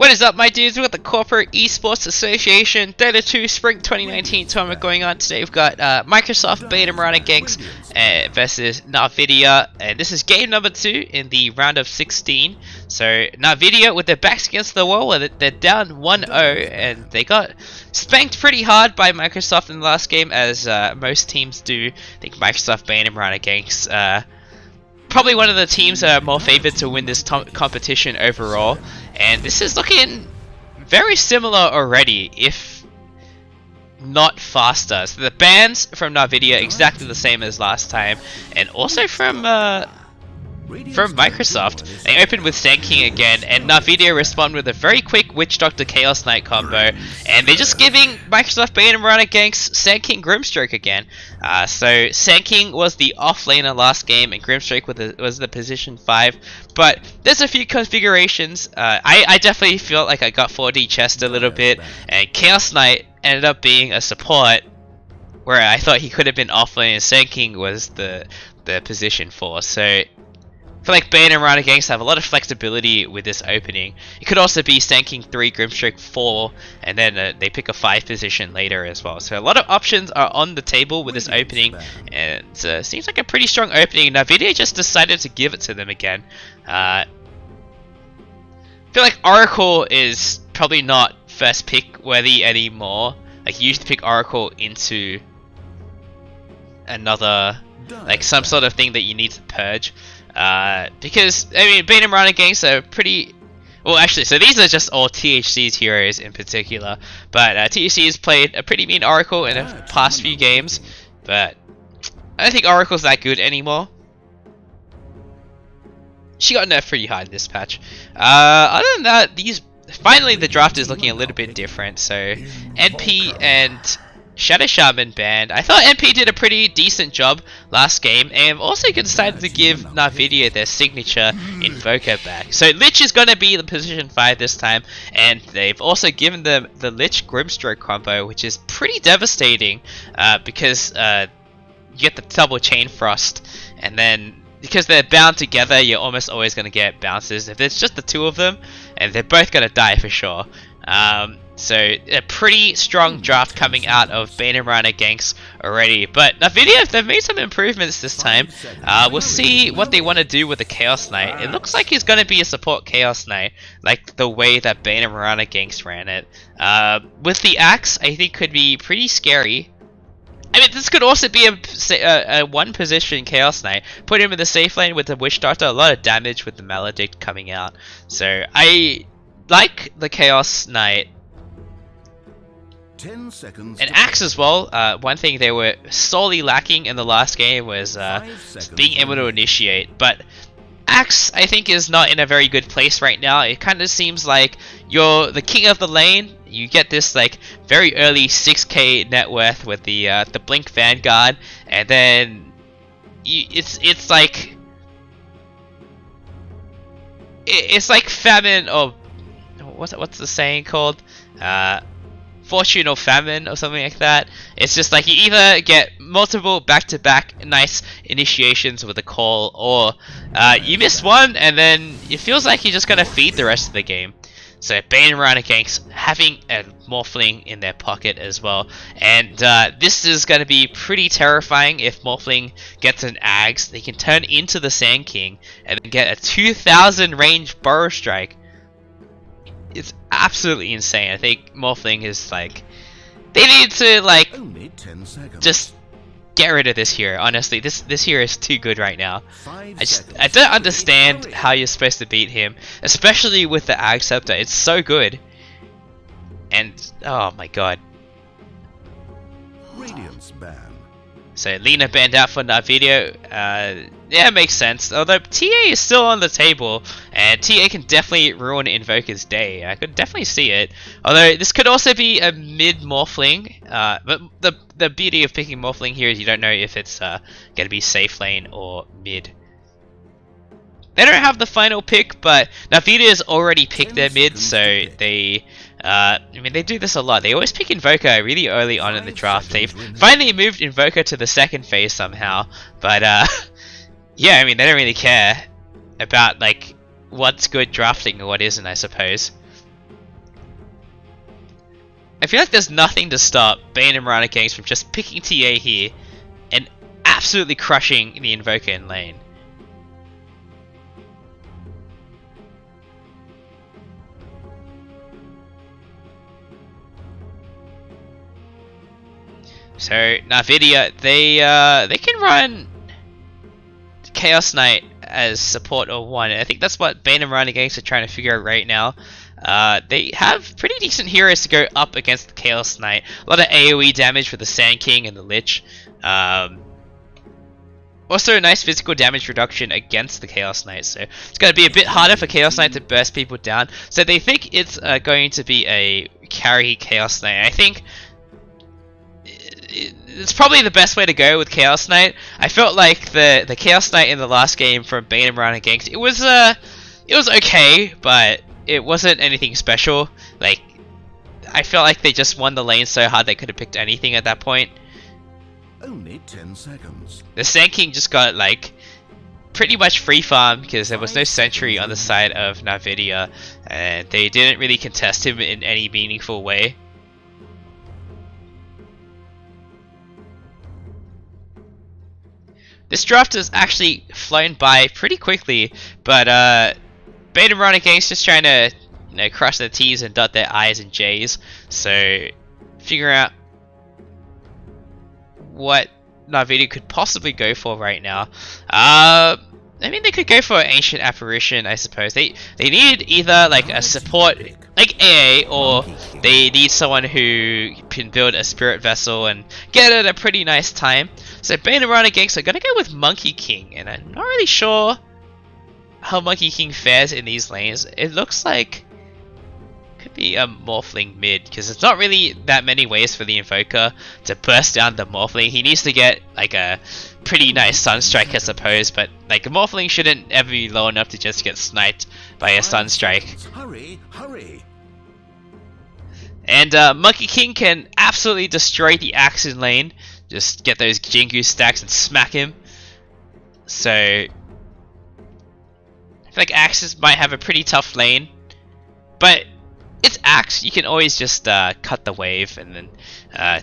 What is up, my dudes? We've got the Corporate Esports Association Dota 2 Spring 2019 tournament going on today. We've got Microsoft, Bane, and Mirana Ganks versus Nvidia, and this is game number 2 in the round of 16. So Nvidia, with their backs against the wall, they're down 1-0, and they got spanked pretty hard by Microsoft in the last game, as most teams do. I think Microsoft, Bane, and Mirana Ganks probably one of the teams that are more favored to win this competition overall, and this is looking very similar already, if not faster. So the bans from Nvidia exactly the same as last time, and also from Microsoft. They opened with Sand King again, and Nvidia respond with a very quick Witch Doctor Chaos Knight combo, and they're just giving Microsoft Bane and Mirana Ganks Sand King Grimstroke again. So Sand King was the off laner last game, and Grimstroke was the position 5. But there's a few configurations. I definitely felt like I got 4D chest a little bit, and Chaos Knight ended up being a support, where I thought he could have been off lane, and Sand King was the position 4. So I feel like Bane and Mirana Ganks have a lot of flexibility with this opening. It could also be Sand King 3, Grimstroke 4, and then they pick a 5 position later as well. So a lot of options are on the table with this opening, and it seems like a pretty strong opening. Nvidia just decided to give it to them again. I feel like Oracle is probably not first pick worthy anymore. Like, you used to pick Oracle into another, like some sort of thing that you need to purge. Because, I mean, Bane and Mirana Ganks are pretty... Well, actually, so these are just all THC's heroes in particular. But THC has played a pretty mean Oracle in the past few games. But I don't think Oracle's that good anymore. She got nerfed pretty hard this patch. Other than that, finally the draft is looking a little bit different. So NP and Shadow Shaman banned. I thought NP did a pretty decent job last game, and also decided to give Nvidia their signature Invoker back. So Lich is going to be the position 5 this time, and they've also given them the Lich Grimstroke combo, which is pretty devastating because you get the double Chain Frost, and then because they're bound together, you're almost always going to get bounces if there's just the 2 of them, and they're both going to die for sure. So a pretty strong draft coming out of Bane and Mirana Ganks already. But Nvidia, they've made some improvements this time. We'll see what they want to do with the Chaos Knight. It looks like he's going to be a support Chaos Knight, like the way that Bane and Mirana Ganks ran it. With the axe, I think could be pretty scary. I mean, this could also be a one position Chaos Knight. Put him in the safe lane with the Witch Doctor, a lot of damage with the Maledict coming out. So I like the Chaos Knight. 10 seconds. And Axe as well. One thing they were sorely lacking in the last game was being able to initiate. But Axe, I think, is not in a very good place right now. It kind of seems like you're the king of the lane. You get this like very early 6k net worth with the Blink Vanguard, and then it's like famine, or what's the saying called? Fortune or famine or something like that. It's just like you either get multiple back-to-back nice initiations with a call, or you miss one and then it feels like you're just gonna feed the rest of the game. So Bane and Mirana Ganks having a Morphling in their pocket as well, and this is going to be pretty terrifying. If Morphling gets an Axe, they can turn into the Sand King and then get a 2000 range Burrow Strike. It's absolutely insane. I think Morphling is like, they need to like just get rid of this hero. Honestly, this hero is too good right now. I don't understand how you're supposed to beat him, especially with the Ag Scepter. It's so good, and oh my god. Radiance ban. So Lina banned out for Nvidia. Yeah, it makes sense. Although TA is still on the table, and TA can definitely ruin Invoker's day. I could definitely see it. Although this could also be a mid Morphling. But the beauty of picking Morphling here is you don't know if it's going to be safe lane or mid. They don't have the final pick, but Nvidia has already picked their mid, so they... I mean, they do this a lot. They always pick Invoker really early on in the draft. They've finally moved Invoker to the second phase somehow, but yeah, I mean, they don't really care about like what's good drafting and what isn't, I suppose. I feel like there's nothing to stop Bane and Mirana Ganks from just picking TA here and absolutely crushing the Invoker in lane. So Nvidia, they can run Chaos Knight as support or one. I think that's what Bane and Mirana Ganks are trying to figure out right now. They have pretty decent heroes to go up against the Chaos Knight. A lot of AoE damage with the Sand King and the Lich. Also a nice physical damage reduction against the Chaos Knight, so it's going to be a bit harder for Chaos Knight to burst people down. So they think it's going to be a carry Chaos Knight. I think it's probably the best way to go with Chaos Knight. I felt like the Chaos Knight in the last game from Bane and Mirana Ganks, it was okay, but it wasn't anything special. Like, I felt like they just won the lane so hard they could have picked anything at that point. Only 10 seconds. The Sand King just got like pretty much free farm because there was no sentry on the side of Nvidia, and they didn't really contest him in any meaningful way. This draft has actually flown by pretty quickly, but Bane and Mirana Ganks just trying to, you know, cross their T's and dot their I's and J's. So figure out what Nvidia could possibly go for right now. I mean, they could go for an Ancient Apparition, I suppose. They need either like a support like AA, or they need someone who can build a Spirit Vessel and get it at a pretty nice time. So Bane and Mirana Ganks are gonna go with Monkey King, and I'm not really sure how Monkey King fares in these lanes. It looks like could be a Morphling mid, because there's not really that many ways for the Invoker to burst down the Morphling. He needs to get like a pretty nice Sunstrike, I suppose, but like a Morphling shouldn't ever be low enough to just get sniped by a Sunstrike. Hurry, hurry. And Monkey King can absolutely destroy the Axe in lane. Just get those Jingu stacks and smack him. So I feel like Axes might have a pretty tough lane, but it's Axe. You can always just cut the wave and then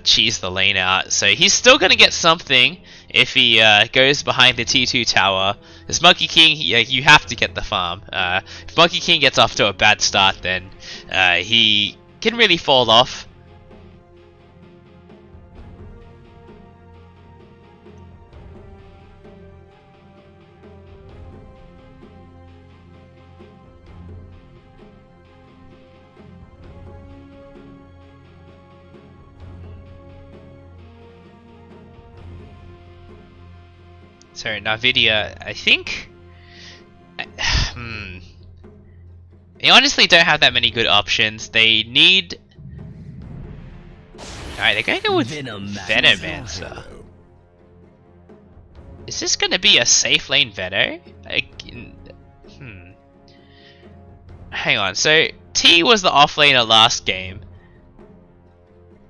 cheese the lane out. So he's still gonna get something if he goes behind the T2 tower. As Monkey King, you have to get the farm. If Monkey King gets off to a bad start, then he can really fall off. So Nvidia, I think, they honestly don't have that many good options. They need. Alright, they're gonna go with Venomancer. Is this gonna be a safe lane Venom? Hang on. So T was the offlaner last game.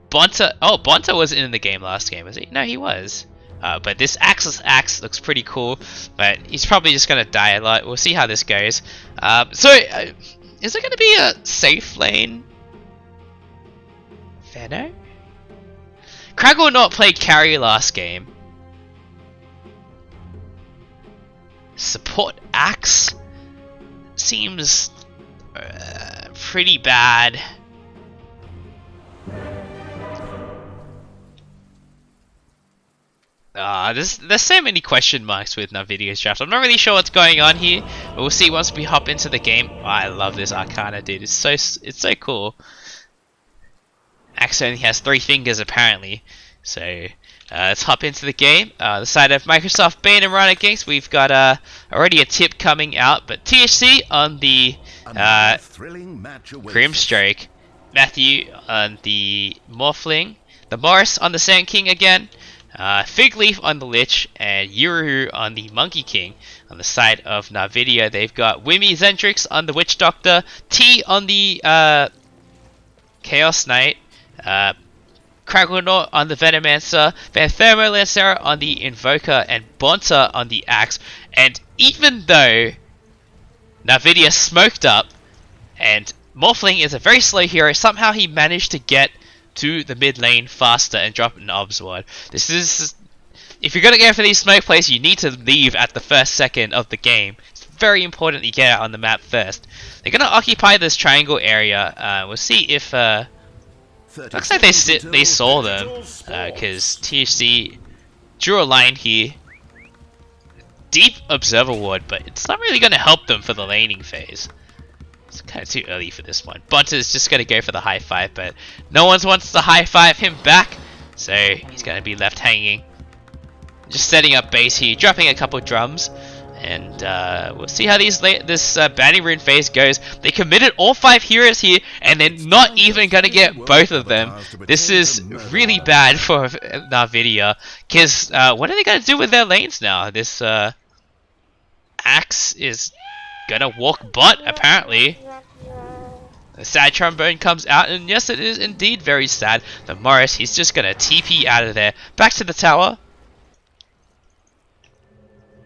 Bonta wasn't in the game last game, was he? No, he was. But this Axis Axe looks pretty cool, but he's probably just gonna die a lot. We'll see how this goes. Is it gonna be a safe lane Venom? Craggle not played carry last game. Support Axe seems pretty bad. There's so many question marks with Nvidia's draft. I'm not really sure what's going on here, but we'll see once we hop into the game. Oh, I love this Arcana, dude. It's so cool. Axe only has 3 fingers apparently. So let's hop into the game. The side of Microsoft Bane and Mirana Ganks, we've got already a tip coming out, but THC on the Grimstroke, Matthew on the Morphling, the Morris on the Sand King again, Fig Leaf on the Lich, and Yuru on the Monkey King. On the side of Nvidia, they've got Wimmy Zentrix on the Witch Doctor, T on the Chaos Knight, Kragelnort on the Venomancer, Van Thermolancera on the Invoker, and Bonta on the Axe. And even though Nvidia smoked up, and Morphling is a very slow hero, somehow he managed to get to the mid lane faster and drop an obs ward. This is... If you're gonna go for these smoke plays, you need to leave at the first second of the game. It's very important you get out on the map first. They're gonna occupy this triangle area. We'll see if... looks like they saw them, because THC drew a line here. Deep observer ward, but it's not really gonna help them for the laning phase. It's kind of too early for this one. Bunter's just gonna go for the high five, but no one wants to high five him back, so he's gonna be left hanging. Just setting up base here, dropping a couple drums, and we'll see how this Bane rune phase goes. They committed all 5 heroes here, and they're not even gonna get both of them. This is really bad for Nvidia, because what are they gonna do with their lanes now? This Axe is gonna walk bot, apparently. The sad trombone comes out, and yes, it is indeed very sad. The Morris, he's just gonna TP out of there, back to the tower.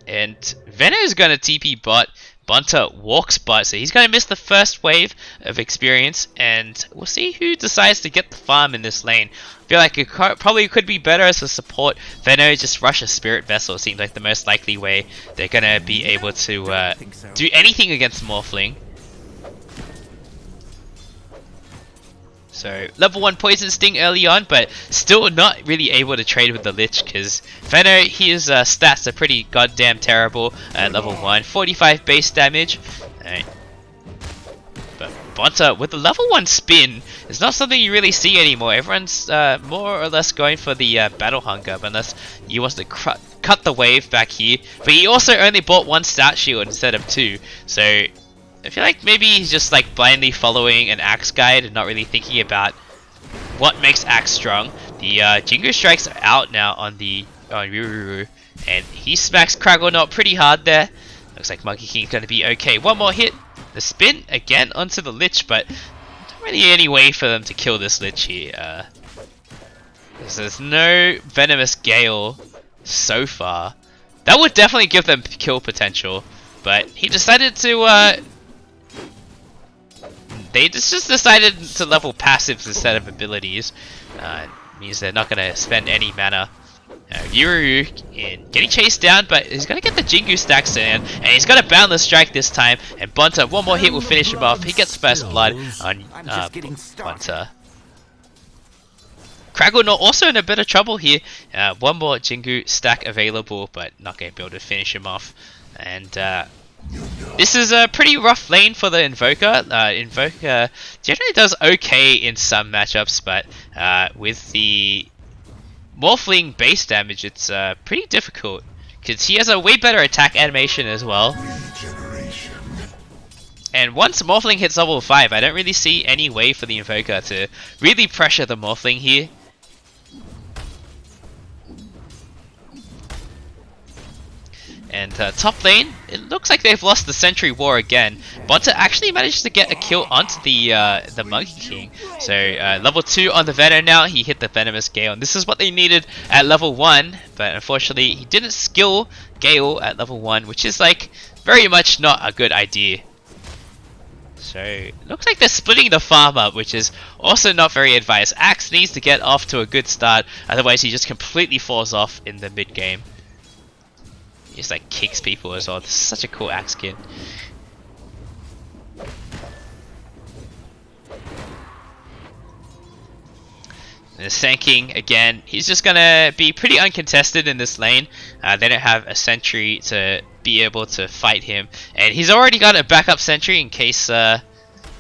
And Venom is going to TP bot. Bunter walks bot, so he's going to miss the first wave of experience. And we'll see who decides to get the farm in this lane. I feel like it probably could be better as a support. Venom just rush a Spirit Vessel. Seems like the most likely way they're going to be able to do anything against Morphling. So, level 1 Poison Sting early on, but still not really able to trade with the Lich, because Fenno, his stats are pretty goddamn terrible at level 1. 45 base damage. Right. But Bonta, with the level 1 spin, it's not something you really see anymore. Everyone's more or less going for the Battle Hunger, unless you want to cut the wave back here. But he also only bought 1 stat shield instead of 2, so... I feel like maybe he's just like blindly following an Axe guide and not really thinking about what makes Axe strong. The Jingu strikes are out now on the Ruru, and he smacks Kragglenaut pretty hard there. Looks like Monkey King's gonna be okay. One more hit, the spin again onto the Lich, but not really any way for them to kill this Lich here. There's no Venomous Gale so far. That would definitely give them kill potential, but he decided to they just decided to level passives instead of abilities. Means they're not going to spend any mana. Yuru getting chased down, but he's going to get the Jingu stacks in, and he's got a Boundless Strike this time, and Bunter, one more hit will finish him off. He gets first blood on Bunter. Kragglenaut also in a bit of trouble here. One more Jingu stack available, but not going to be able to finish him off. And this is a pretty rough lane for the Invoker. Invoker generally does okay in some matchups, but with the Morphling base damage, it's pretty difficult. Because he has a way better attack animation as well. And once Morphling hits level 5, I don't really see any way for the Invoker to really pressure the Morphling here. And top lane, it looks like they've lost the Sentry War again. Bonta actually managed to get a kill onto the Monkey King. So level 2 on the Venom now, he hit the Venomous Gale. And this is what they needed at level 1, but unfortunately he didn't skill Gale at level 1, which is like very much not a good idea. So it looks like they're splitting the farm up, which is also not very advised. Axe needs to get off to a good start, otherwise he just completely falls off in the mid game. He just like kicks people as well. This is such a cool Axe kid. And the Sand King again, he's just gonna be pretty uncontested in this lane. They don't have a sentry to be able to fight him, and he's already got a backup sentry in case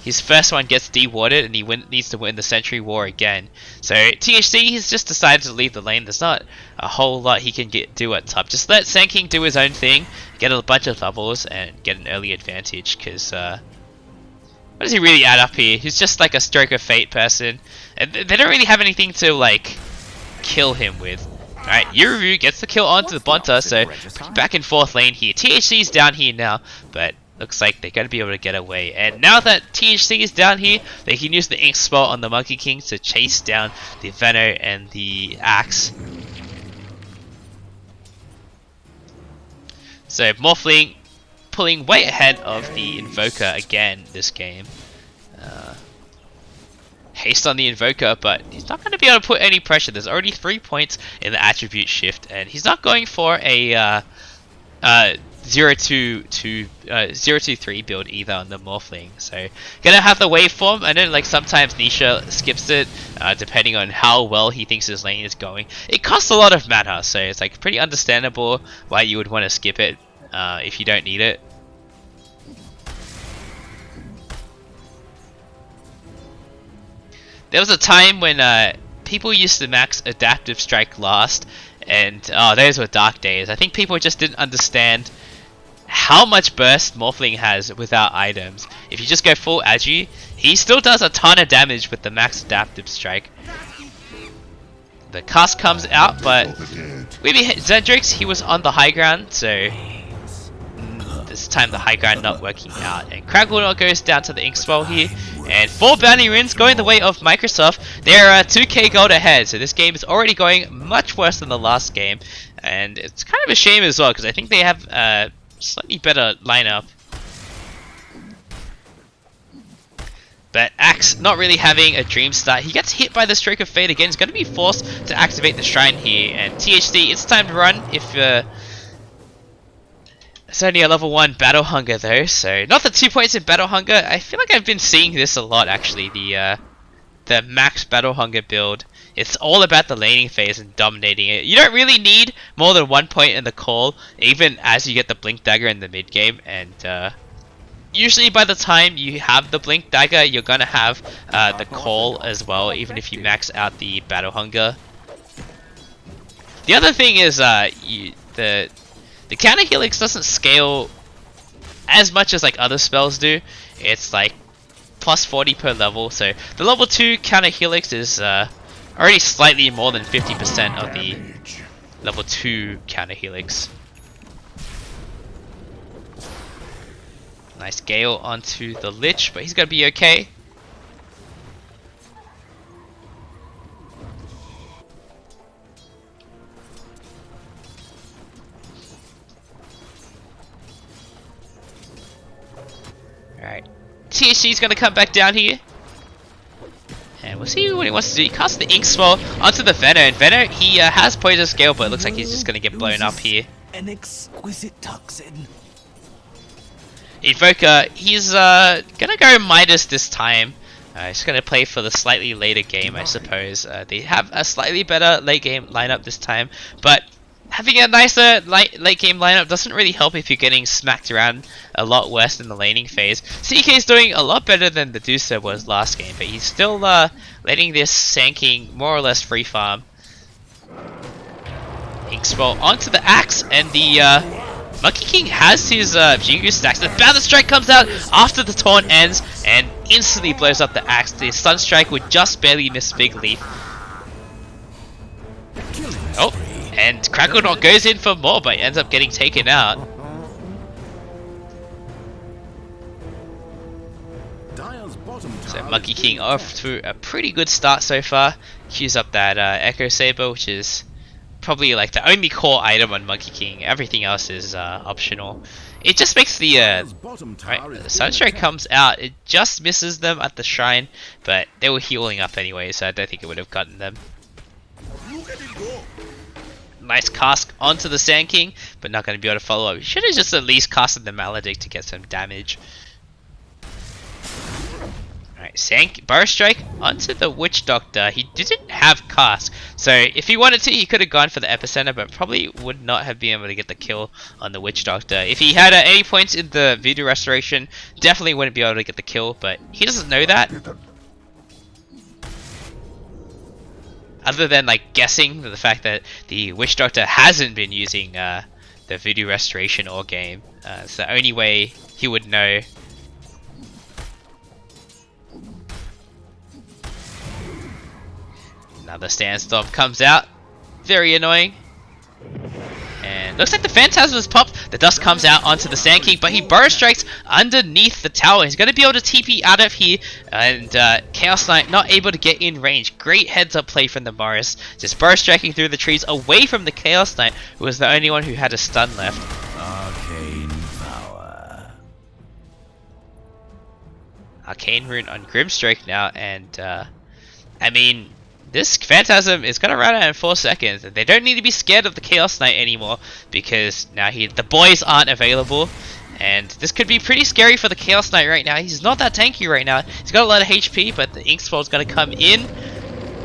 his first one gets dewarded and he needs to win the Sentry War again. So THC, he's just decided to leave the lane. There's not a whole lot he can do at top. Just let Sand King do his own thing, get a bunch of levels, and get an early advantage. Because what does he really add up here? He's just like a Stroke of Fate person, and they don't really have anything to like kill him with. Alright, Yuru gets the kill onto the Bonta, so back in 4th lane here. THC's down here now, but looks like they're going to be able to get away. And now that THC is down here, they can use the Ink Spell on the Monkey King to chase down the Venom and the Axe. So Morphling pulling way ahead of the Invoker again this game. haste on the Invoker, but he's not going to be able to put any pressure. There's already 3 points in the attribute shift, and he's not going for a 0-2-3 build either on the Morphling. So gonna have the waveform, and then like sometimes Nisha skips it depending on how well he thinks his lane is going. It costs a lot of mana, so it's like pretty understandable why you would want to skip it if you don't need it. There was a time when people used to max Adaptive Strike last, and those were dark days. I think people just didn't understand how much burst Morphling has without items. If you just go full Agi, he still does a ton of damage with the max Adaptive Strike. The cast comes out, but maybe Zendrix, he was on the high ground, so this time the high ground not working out. And Craggle goes down to the Ink Spell here, and 4 bounty runes going the way of Microsoft. They're 2k gold ahead, so this game is already going much worse than the last game, and it's kind of a shame as well because I think they have a slightly better lineup. But Axe not really having a dream start. He gets hit by the Stroke of Fate again. He's going to be forced to activate the Shrine here, and THD, it's time to run if it's only a level 1 Battle Hunger though, so not the 2 points in Battle Hunger. I feel like I've been seeing this a lot actually, the max Battle Hunger build. It's all about the laning phase and dominating it. You don't really need more than 1 point in the call, even as you get the Blink Dagger in the mid game, and usually by the time you have the Blink Dagger, you're gonna have the call as well, even if you max out the Battle Hunger. The other thing is the counter helix doesn't scale as much as like other spells do. It's like plus 40 per level, so the level 2 counter helix is already slightly more than 50% of the level 2 counter helix. Nice Gale onto the Lich, but he's gonna be okay. Alright, THC's gonna come back down here. And we'll see what he wants to do. He casts the Ink Spell onto the Venom, and Venom, he has Poisonous Gale, but it looks like he's just gonna get blown up here. An exquisite toxin. Invoker, he's gonna go Midas this time. He's gonna play for the slightly later game, I suppose. They have a slightly better late game lineup this time, but having a nicer late game lineup doesn't really help if you're getting smacked around a lot worse in the laning phase. CK is doing a lot better than the Medusa was last game, but he's still letting this Sand King more or less free farm. Ink Spell onto the Axe, and the Monkey King has his Jingu stacks. The Battle Strike comes out after the taunt ends and instantly blows up the Axe. The Stun Strike would just barely miss Big Leaf. Oh, and Crackledot goes in for more, but ends up getting taken out. So Monkey King off to a pretty good start so far. Queues up that Echo Saber, which is probably like the only core item on Monkey King. Everything else is optional. It just makes the the Sunstrike comes out. It just misses them at the shrine, but they were healing up anyway, so I don't think it would have gotten them. Nice cast onto the Sand King, but not going to be able to follow up. You should have just at least casted the Maledict to get some damage. Alright, Burst Strike onto the Witch Doctor. He didn't have cast, so if he wanted to, he could have gone for the Epicenter, but probably would not have been able to get the kill on the Witch Doctor. If he had any points in the Voodoo Restoration, definitely wouldn't be able to get the kill, but he doesn't know that. Other than like guessing the fact that the Witch Doctor hasn't been using the Voodoo Restoration all game. It's the only way he would know. Another Sandstorm comes out. Very annoying. And looks like the Phantasm has popped. The dust comes out onto the Sand King, but he Burrow Strikes underneath the tower. He's going to be able to TP out of here. And Chaos Knight not able to get in range. Great heads up play from the Morris. Just Burrow Striking through the trees away from the Chaos Knight, who was the only one who had a stun left. Arcane power. Arcane Rune on Grimstroke now, and I mean, this Phantasm is gonna run out in 4 seconds, and they don't need to be scared of the Chaos Knight anymore because now the boys aren't available, and this could be pretty scary for the Chaos Knight right now. He's not that tanky right now. He's got a lot of HP, but the Ink Swell's gonna come in.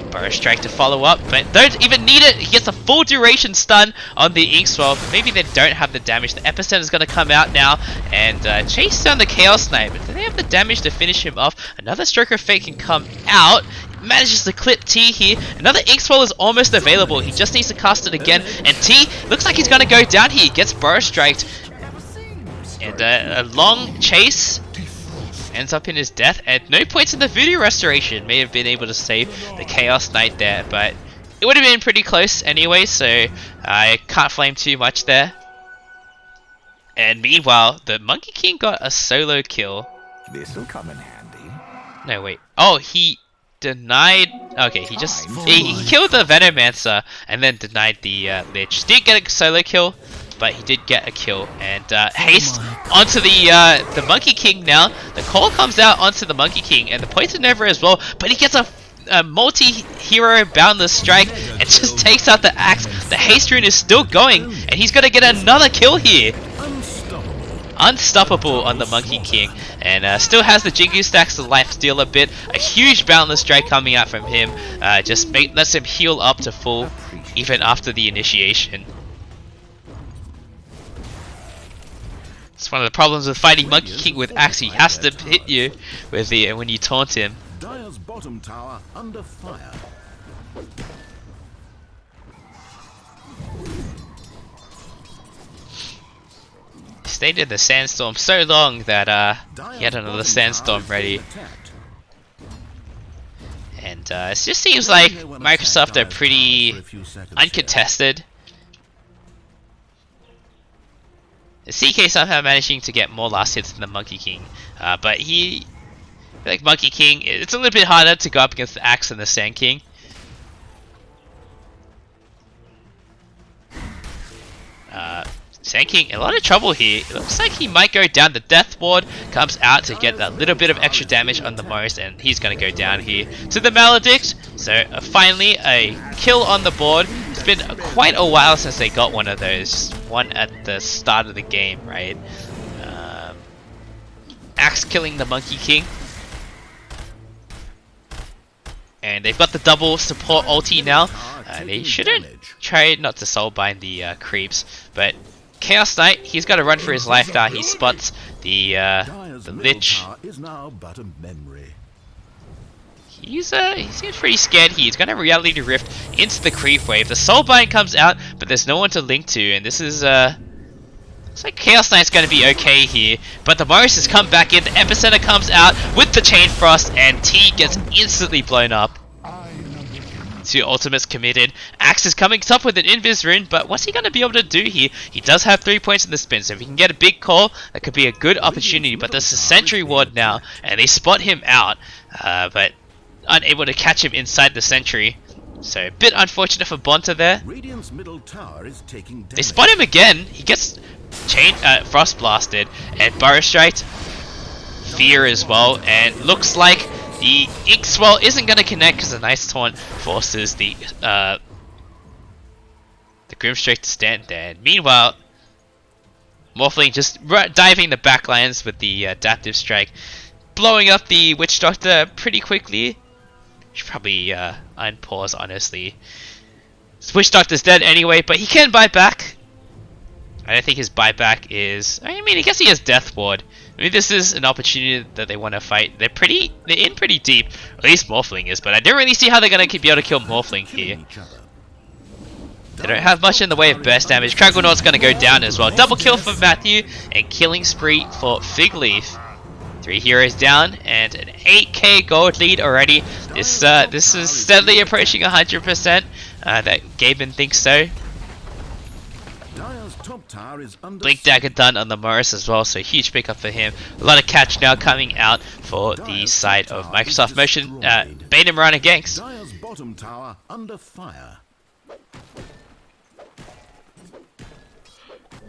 Burrow Strike to follow up, but don't even need it. He gets a full duration stun on the Ink Swell, but maybe they don't have the damage. The Epicenter is going to come out now and chase down the Chaos Knight, but do they have the damage to finish him off? Another Stroke of Fate can come out. Manages to clip T here. Another Ink Swell is almost available. He just needs to cast it again, and T looks like he's going to go down here. He gets Burrow Striked, and a long chase ends up in his death, and no points in the Voodoo Restoration. May have been able to save the Chaos Knight there, but it would have been pretty close anyway, so I can't flame too much there. And meanwhile, the Monkey King got a solo kill. This'll come in handy. No, wait. Oh, he denied... Okay, he just... He killed the Venomancer and then denied the Lich. Didn't get a solo kill, but he did get a kill, and haste onto the Monkey King now. The call comes out onto the Monkey King, and the Poison Nova as well, but he gets a multi-hero boundless strike and just takes out the axe. The haste rune is still going, and he's gonna get another kill here. Unstoppable on the Monkey King, and still has the Jingu stacks of life steal a bit. A huge boundless strike coming out from him, just lets him heal up to full even after the initiation. It's one of the problems with fighting Monkey King with axe. He has to hit you with the when you taunt him. Dire's bottom tower under fire. He stayed in the sandstorm so long that he had another sandstorm ready. And it just seems like Microsoft are pretty uncontested. CK somehow managing to get more last hits than the Monkey King, but like Monkey King, it's a little bit harder to go up against the Axe and the Sand King. Sand King, a lot of trouble here. It looks like he might go down. The Death Ward comes out to get that little bit of extra damage on the most, and he's going to go down here to the Maledict. So finally a kill on the board. It's been quite a while since they got one of those. One at the start of the game, right? Axe killing the Monkey King. And they've got the double support ulti now. They shouldn't try not to soulbind the creeps, but Chaos Knight, he's got to run for his life now. He spots the Lich. He seems pretty scared here. He's going to Reality Rift into the creep wave. The Soulbind comes out, but there's no one to link to, and this is looks like Chaos Knight's going to be okay here. But the Morris has come back in. The Epicenter comes out with the Chain Frost, and T gets instantly blown up. Two ultimates committed. Axe is coming up with an Invis rune, but what's he going to be able to do here? He does have 3 points in the spin, so if he can get a big call, that could be a good opportunity. But there's a Sentry Ward now, and they spot him out, but unable to catch him inside the Sentry. So a bit unfortunate for Bonta there. They spot him again. He gets Frost Blasted, and Burrow Striked. Fear as well, and looks like the Ink Swell isn't going to connect because the Nice Taunt forces the Grimstrike to stand there. And meanwhile, Morphling just diving the backlines with the Adaptive Strike, blowing up the Witch Doctor pretty quickly. Should probably unpause, honestly. Witch Doctor's dead anyway, but he can buy back. I don't think his buyback is... I mean, I guess he has Death Ward. I mean, this is an opportunity that they want to fight. They're in pretty deep. At least Morphling is, but I don't really see how they're going to be able to kill Morphling here. They don't have much in the way of burst damage. Kraglenaut's going to go down as well. Double kill for Matthew, and killing spree for Figleaf. 3 heroes down, and an 8k gold lead already. This is steadily approaching 100%. That Gaben thinks so. Blink Dagger done on the Morris as well, so huge pickup for him. A lot of catch now coming out for the side of Microsoft Motion. Bane and Mirana Ganks.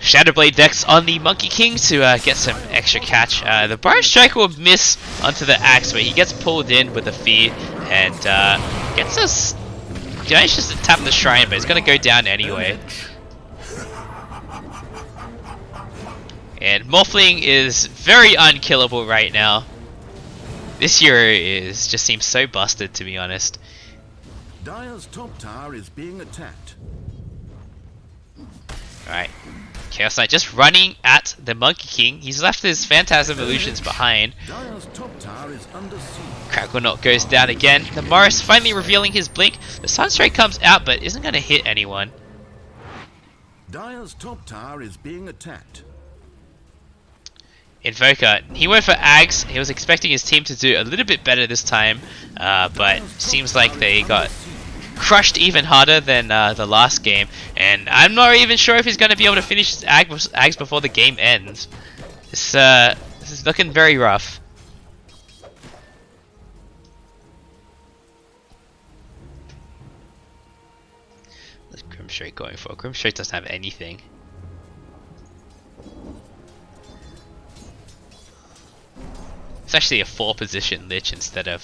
Shadowblade decks on the Monkey King to get some extra catch. The Burrow Strike will miss onto the Axe, but he gets pulled in with a Fear, and Gets us. Ganesh just tap the shrine, but it's gonna go down anyway. And Morphling is very unkillable right now. This hero just seems so busted, to be honest. Dire's top tower is being attacked. Alright. Chaos Knight just running at the Monkey King. He's left his Phantasm Illusions behind. Dire's top tower is under siege. Crackle goes down again. The Morris finally revealing his blink. The Sunstrike comes out but isn't going to hit anyone. Dire's top tower is being attacked. Invoker, he went for Ags. He was expecting his team to do a little bit better this time, but seems like they got crushed even harder than the last game. And I'm not even sure if he's going to be able to finish his Ags before the game ends. This is looking very rough. What's Grimstrike going for? Grimstrike doesn't have anything. It's actually a 4-position Lich instead of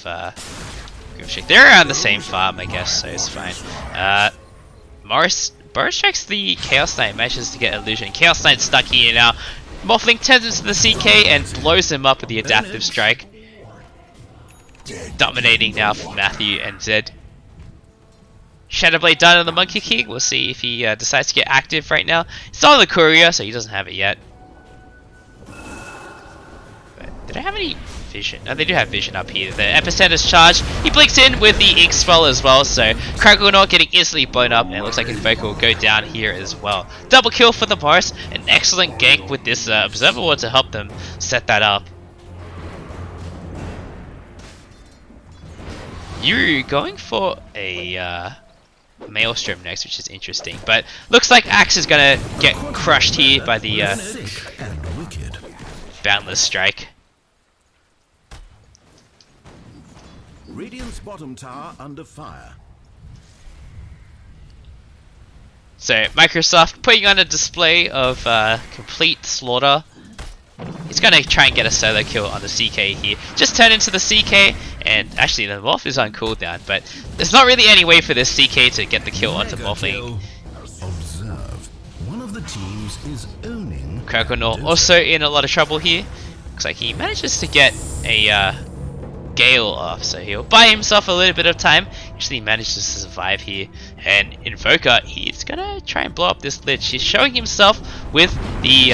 Grimstrike. They're around the same farm, I guess, so it's fine. Boris strikes the Chaos Knight, manages to get Illusion. Chaos Knight's stuck here now. Morphling turns into the CK and blows him up with the Adaptive Strike. Dominating now for Matthew and Zed. Shadowblade done on the Monkey King. We'll see if he decides to get active right now. It's on the Courier, so he doesn't have it yet. Did I have any vision? No, they do have vision up here. The Epicenter's charged. He blinks in with the X-Spell as well, so Crackle getting instantly blown up, and it looks like Invoker will go down here as well. Double kill for the Morris. An excellent gank with this Observer Ward to help them set that up. You're going for a Maelstrom next, which is interesting, but looks like Axe is gonna get crushed here by the Boundless Strike. Radiant's bottom tower under fire. So Microsoft putting on a display of complete slaughter. He's gonna try and get a solo kill on the CK here. Just turn into the CK, and actually the Morph is on cooldown, but there's not really any way for this CK to get the kill onto Morphling. Observe. One of the teams is owning. Krakonaut also in a lot of trouble here. Looks like he manages to get a Gale off, so he'll buy himself a little bit of time. Actually manages to survive here. And Invoker, he's gonna try and blow up this Lich. He's showing himself with the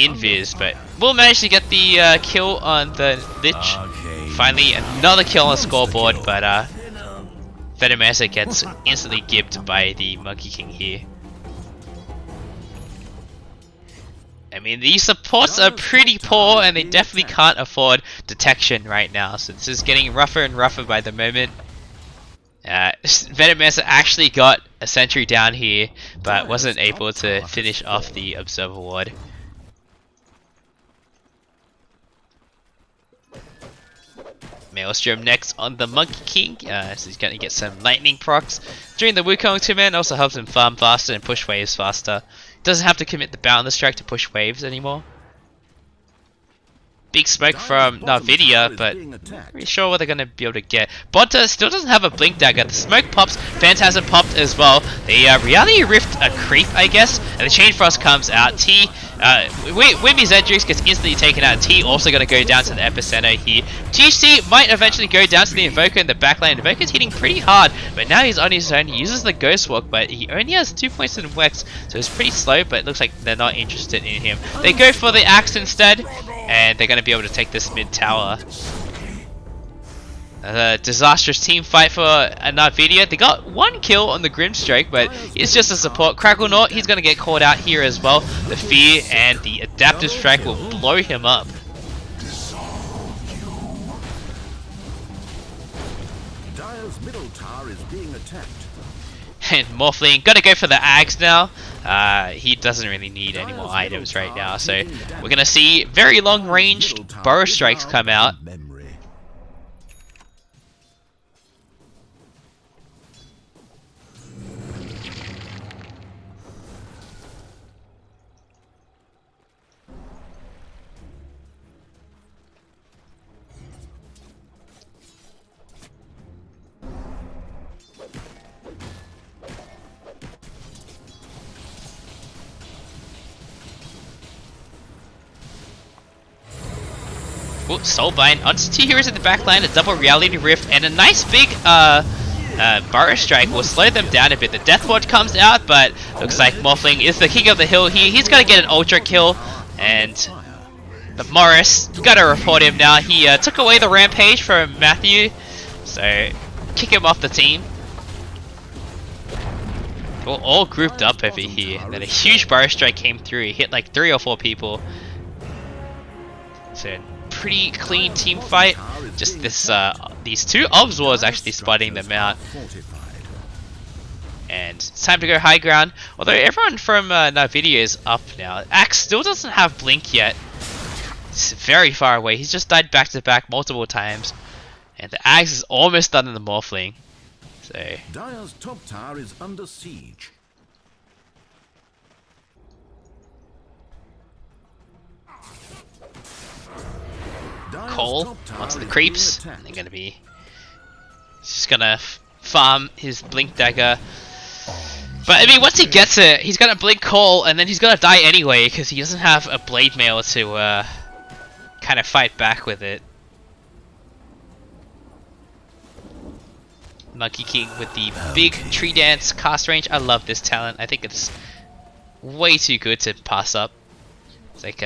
invis, but we'll manage to get the kill on the Lich. Finally, another kill on the scoreboard, but Venomasa gets instantly gibbed by the Monkey King here. I mean, these supports are pretty poor, and they definitely can't afford detection right now, so this is getting rougher and rougher by the moment. Venomasa actually got a sentry down here, but wasn't able to finish off the Observer Ward. Maelstrom next on the Monkey King, so he's going to get some lightning procs during the Wukong 2-man. Also helps him farm faster and push waves faster. Doesn't have to commit the Boundless Strike to push waves anymore. Big smoke from Nvidia, but not really sure what they're going to be able to get. Bonta still doesn't have a Blink Dagger. The smoke pops, Phantasm popped as well. The Reality Rift a creep, I guess, and the Chain Frost comes out. Wimpy's Edrix gets instantly taken out. T also going to go down to the Epicenter here. TC might eventually go down to the Invoker in the backline. Invoker's hitting pretty hard, but now he's on his own. He uses the Ghost Walk, but he only has 2 points in Wex, so it's pretty slow, but it looks like they're not interested in him. They go for the Axe instead, and they're going to be able to take this mid tower. A disastrous team fight for Nvidia. They got one kill on the Grimstrike, but it's just a support. Cracklenaut, he's going to get caught out here as well. The Fear and the Adaptive Strike will blow him up. Dire's middle tower is being attacked. And Morphling gonna go for the Ags now. He doesn't really need any more items right now, so we're gonna see very long ranged Burrow Strikes come out. Cool, Soulbind onto 2 heroes in the back line, a double reality rift, and a nice big Burrow Strike will slow them down a bit. The Death Ward comes out, but looks like Morphling is the king of the hill here. He's gonna get an ultra kill, and the Morris, gotta report him now. He took away the rampage from Matthew, so kick him off the team. We're all grouped up over here. And then a huge Burrow Strike came through. He hit like 3 or 4 people. So pretty clean team fight. Just this, these 2 Obs Wars actually spotting them out. And it's time to go high ground. Although everyone from Nvidia is up now. Axe still doesn't have Blink yet. It's very far away. He's just died back to back multiple times. And the Axe is almost done in the Morphling. So Dire's top tower is under siege. Cole onto the creeps. They're gonna be just gonna farm his Blink Dagger. But I mean, once he gets it, he's gonna Blink Cole, and then he's gonna die anyway because he doesn't have a Blade Mail to kind of fight back with it. Monkey King with the big tree dance cast range. I love this talent. I think it's way too good to pass up. It's like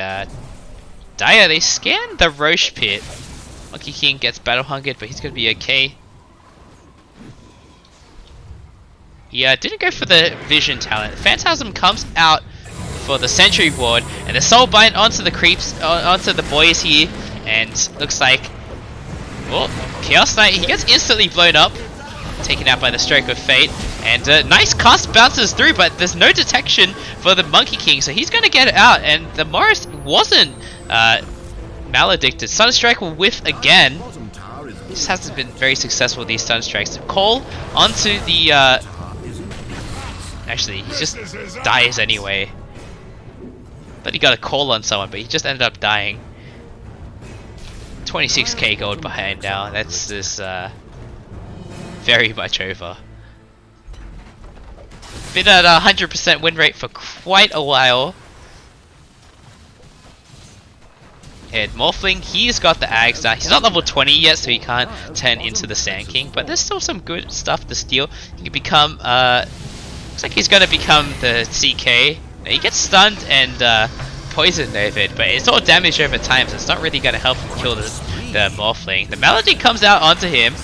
Dire, they scan the Roche pit. Monkey King gets battle hungered, but he's gonna be okay. He didn't go for the vision talent. Phantasm comes out for the sentry ward, and the Soulbind onto the creeps, onto the boys here, and looks like, well, Chaos Knight, he gets instantly blown up. Taken out by the stroke of fate, and nice cast bounces through, but there's no detection for the Monkey King, so he's gonna get it out. And the Morris wasn't maledicted. Sunstrike will whiff again. Just hasn't been very successful with these Sunstrikes. Call onto the actually he just dies anyway. But he got a call on someone, but he just ended up dying. 26k gold behind now. That's this very much over. Been at 100% win rate for quite a while. And Morphling, he's got the Ags now. He's not level 20 yet, so he can't turn into the Sand King, but there's still some good stuff to steal. He can become, looks like he's gonna become the CK. Now, he gets stunned and poisoned over it, but it's all damage over time, so it's not really gonna help him kill the Morphling. The Malady comes out onto him.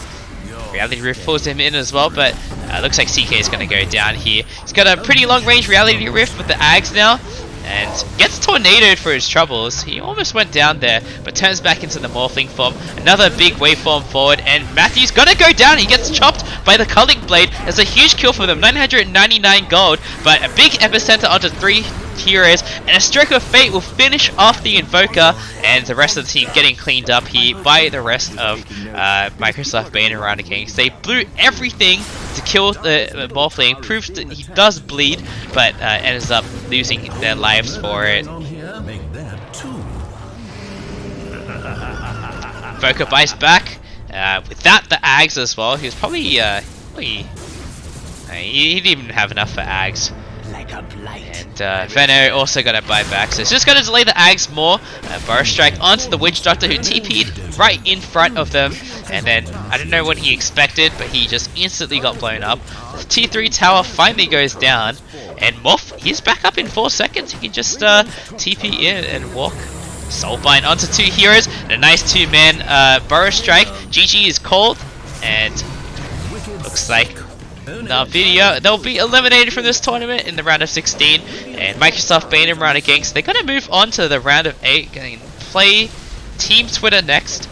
Reality Rift pulls him in as well, but looks like CK is going to go down here. He's got a pretty long range Reality Rift with the Ags now, and gets tornadoed for his troubles. He almost went down there, but turns back into the Morphling form. Another big waveform forward, and Matthew's going to go down. He gets chopped by the Culling Blade. There's a huge kill for them, 999 gold, but a big epicenter onto 3 heroes, and a stroke of fate will finish off the Invoker, and the rest of the team getting cleaned up here by the rest of Microsoft Bane and Mirana Ganks. They blew everything to kill the Morphling, proved that he does bleed, but ends up losing their lives for it. Invoker buys back. With that, the Ags as well. He was probably he didn't even have enough for Ags. And Veno also got a buyback, so it's just going to delay the Ags more. Burrow Strike onto the Witch Doctor, who TP'd right in front of them, and then I don't know what he expected, but he just instantly got blown up. The T3 tower finally goes down, and Morph, he's back up in 4 seconds. He can just TP in and walk. Soulbind onto 2 heroes, and a nice 2-man Burrow Strike. GG is called, and looks like Nvidia, they'll be eliminated from this tournament in the round of 16, and Microsoft Bane and Mirana Ganks, they're going to move on to the round of 8, going to play Team Twitter next.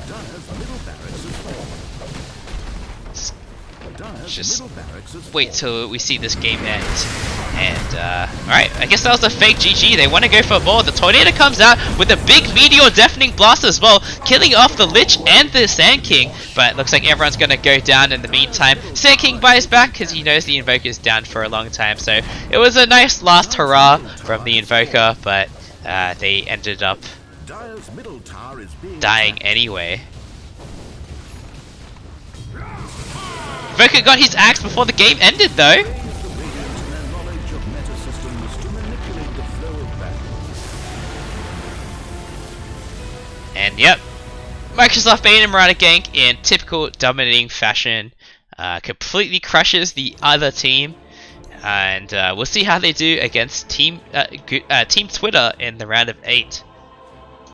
Just wait till we see this game end. And alright, I guess that was a fake GG. They want to go for more. The Tornado comes out with a big Meteor Deafening Blast as well, killing off the Lich and the Sand King. But looks like everyone's going to go down in the meantime. Sand King buys back because he knows the Invoker is down for a long time. So it was a nice last hurrah from the Invoker, but they ended up dying anyway. Invoker got his axe before the game ended though. And yep, Microsoft Bane and Mirana gank in typical dominating fashion. Completely crushes the other team. And we'll see how they do against Team Twitter in the round of 8.